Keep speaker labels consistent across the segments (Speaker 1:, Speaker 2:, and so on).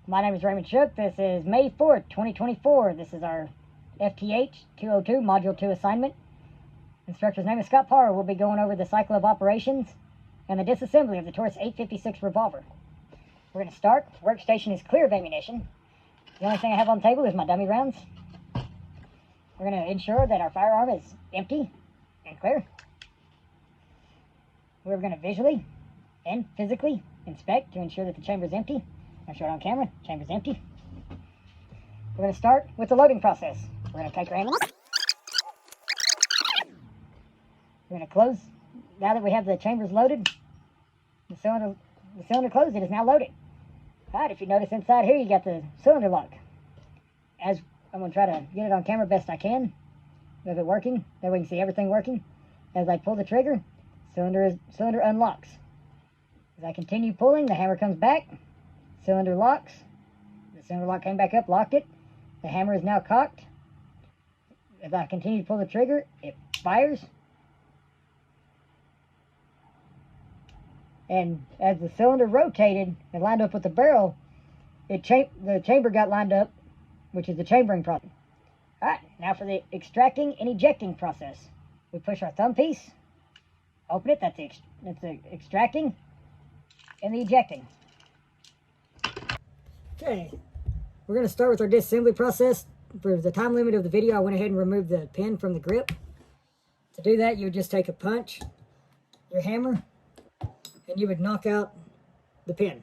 Speaker 1: My name is Raymond Shook. This is May 4th, 2024. This is our FTH 202 Module 2 assignment. Instructor's name is Scott Parr. We'll be going over the cycle of operations and the disassembly of the Taurus 856 revolver. We're going to start. Workstation is clear of ammunition. The only thing I have on the table is my dummy rounds. We're going to ensure that our firearm is empty and clear. We're going to visually and physically inspect to ensure that the chamber is empty. I'll show it on camera. Chamber's empty. We're going to start with the loading process. We're going to take our ammo. We're going to close. Now that we have the chambers loaded, the cylinder closed, it is now loaded. Alright, if you notice inside here, you got the cylinder lock. As I'm going to try to get it on camera best I can, with it working, that we can see everything working. As I pull the trigger, cylinder unlocks. As I continue pulling, the hammer comes back. Cylinder locks. The cylinder lock came back up, locked it. The hammer is now cocked. As I continue to pull the trigger, it fires. And as the cylinder rotated and lined up with the barrel, the chamber got lined up, which is the chambering process. Alright, now for the extracting and ejecting process. We push our thumb piece, open it, that's the extracting and the ejecting. Okay, we're going to start with our disassembly process. For the time limit of the video, I went ahead and removed the pin from the grip. To do that, you would just take a punch, your hammer, and you would knock out the pin.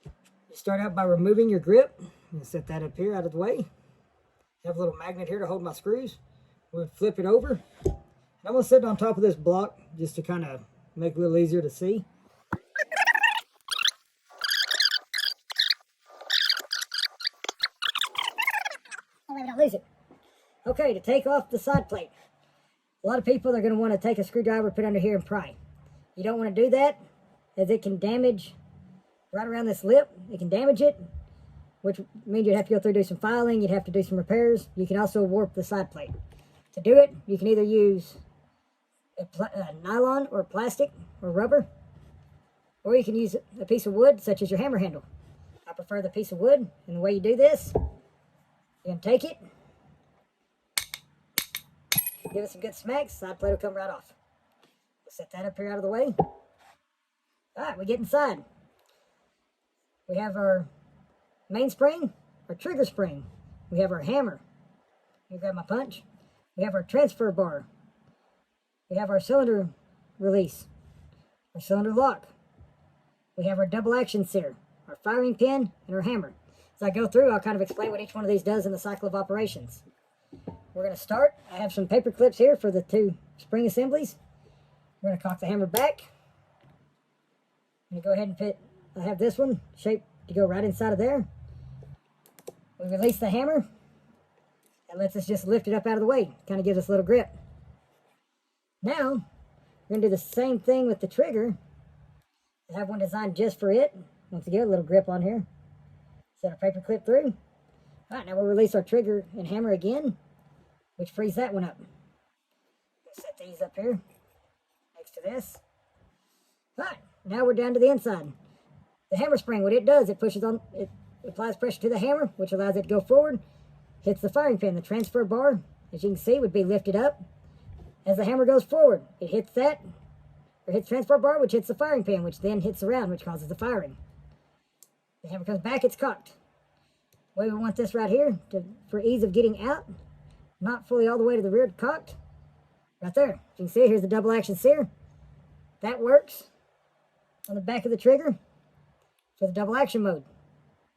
Speaker 1: You start out by removing your grip. I'm going to set that up here out of the way. I have a little magnet here to hold my screws. We'll flip it over. I'm going to set it on top of this block just to kind of make it a little easier to see. Lose it. Okay, to take off the side plate. A lot of people are going to want to take a screwdriver, put it under here and pry. You don't want to do that, as it can damage right around this lip. It can damage it, which means you'd have to go through and do some filing. You'd have to do some repairs. You can also warp the side plate. To do it, you can either use a nylon or plastic or rubber, or you can use a piece of wood, such as your hammer handle. I prefer the piece of wood, and the way you do this, you're going to take it, give it some good smacks, side plate will come right off. We'll set that up here out of the way. Alright, we get inside. We have our mainspring, our trigger spring. We have our hammer. Let me grab my punch. We have our transfer bar. We have our cylinder release, our cylinder lock. We have our double action sear, our firing pin, and our hammer. As I go through, I'll kind of explain what each one of these does in the cycle of operations. We're going to start. I have some paper clips here for the two spring assemblies. We're going to cock the hammer back. I'm going to go ahead and put, I have this one shaped to go right inside of there. We release the hammer. That lets us just lift it up out of the way. Kind of gives us a little grip. Now, we're going to do the same thing with the trigger. I have one designed just for it. Once again, a little grip on here. Set our paper clip through. Alright, now we'll release our trigger and hammer again, which frees that one up. We'll set these up here next to this. Alright, now we're down to the inside. The hammer spring, what it does, it pushes on, it applies pressure to the hammer, which allows it to go forward, hits the firing pin. The transfer bar, as you can see, would be lifted up. As the hammer goes forward, it hits that, or hits transfer bar, which hits the firing pin, which then hits around, which causes the firing. The hammer comes back, it's cocked. The way we want this right here, for ease of getting out, not fully all the way to the rear, cocked. Right there. You can see, here's the double action sear. That works on the back of the trigger for the double action mode.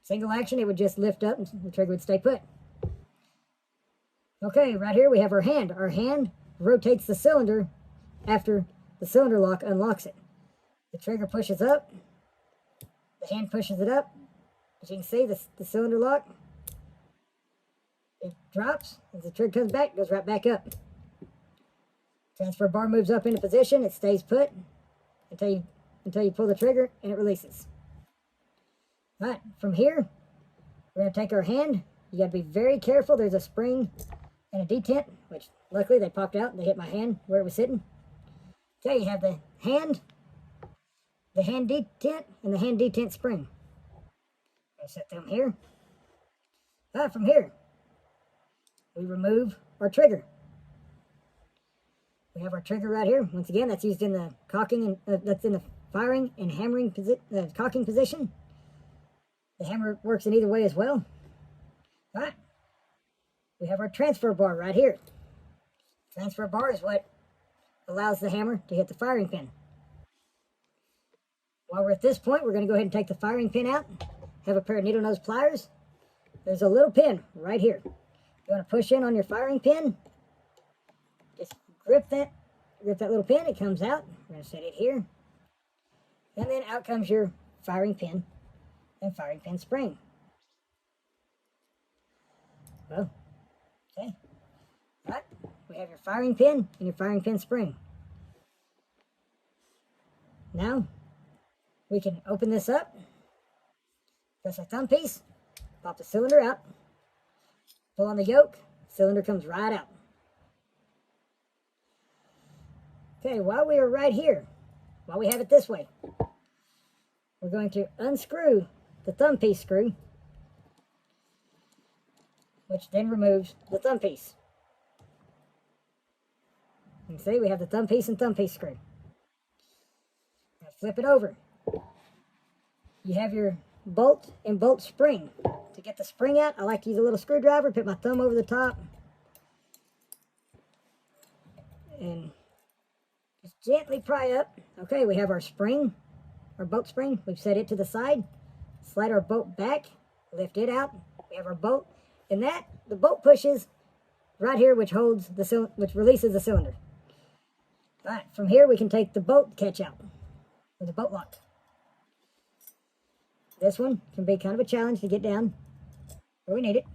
Speaker 1: Single action, it would just lift up and the trigger would stay put. Okay, right here we have our hand. Our hand rotates the cylinder after the cylinder lock unlocks it. The trigger pushes up. The hand pushes it up. As you can see, the cylinder lock, it drops. As the trigger comes back, it goes right back up. Transfer bar moves up into position. It stays put until you pull the trigger and it releases. All right, from here, we're going to take our hand. You got to be very careful. There's a spring and a detent, which luckily they popped out and they hit my hand where it was sitting. Okay, you have the hand detent, and the hand detent spring. I'll set them here. From here, we remove our trigger. We have our trigger right here. Once again, that's used in the cocking, and that's in the firing and hammering cocking position. The hammer works in either way as well. All right. We have our transfer bar right here. Transfer bar is what allows the hammer to hit the firing pin. While we're at this point, we're going to go ahead and take the firing pin out. Have a pair of needle nose pliers. There's a little pin right here. You want to push in on your firing pin. Just grip that little pin. It comes out. We're going to set it here. And then out comes your firing pin and firing pin spring. Well, okay. All right. We have your firing pin and your firing pin spring. Now, we can open this up, press our thumb piece, pop the cylinder out, pull on the yoke, cylinder comes right out. Okay, while we are right here, while we have it this way, we're going to unscrew the thumb piece screw, which then removes the thumb piece. You can see we have the thumb piece and thumb piece screw. Now flip it over. You have your bolt and bolt spring. To get the spring out, I like to use a little screwdriver, put my thumb over the top, and just gently pry up. Okay, we have our spring, our bolt spring. We've set it to the side. Slide our bolt back, lift it out. We have our bolt, and the bolt pushes right here, which releases the cylinder. All right, from here we can take the bolt catch out, or the bolt lock. This one can be kind of a challenge to get down where we need it.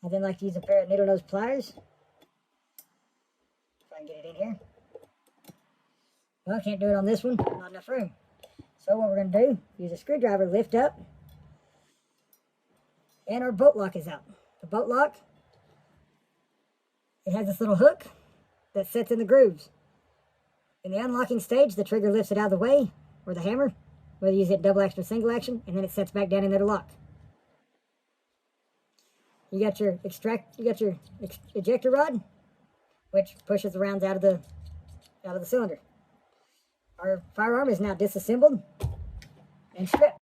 Speaker 1: I then like to use a pair of needle nose pliers. Try and get it in here. Well, I can't do it on this one, not enough room. So what we're going to do, use a screwdriver, lift up, and our bolt lock is out. The bolt lock, it has this little hook that sets in the grooves. In the unlocking stage, the trigger lifts it out of the way, or the hammer, whether you use it double action or single action, and then it sets back down in there to lock. You got your ejector rod, which pushes the rounds out of the cylinder. Our firearm is now disassembled and stripped.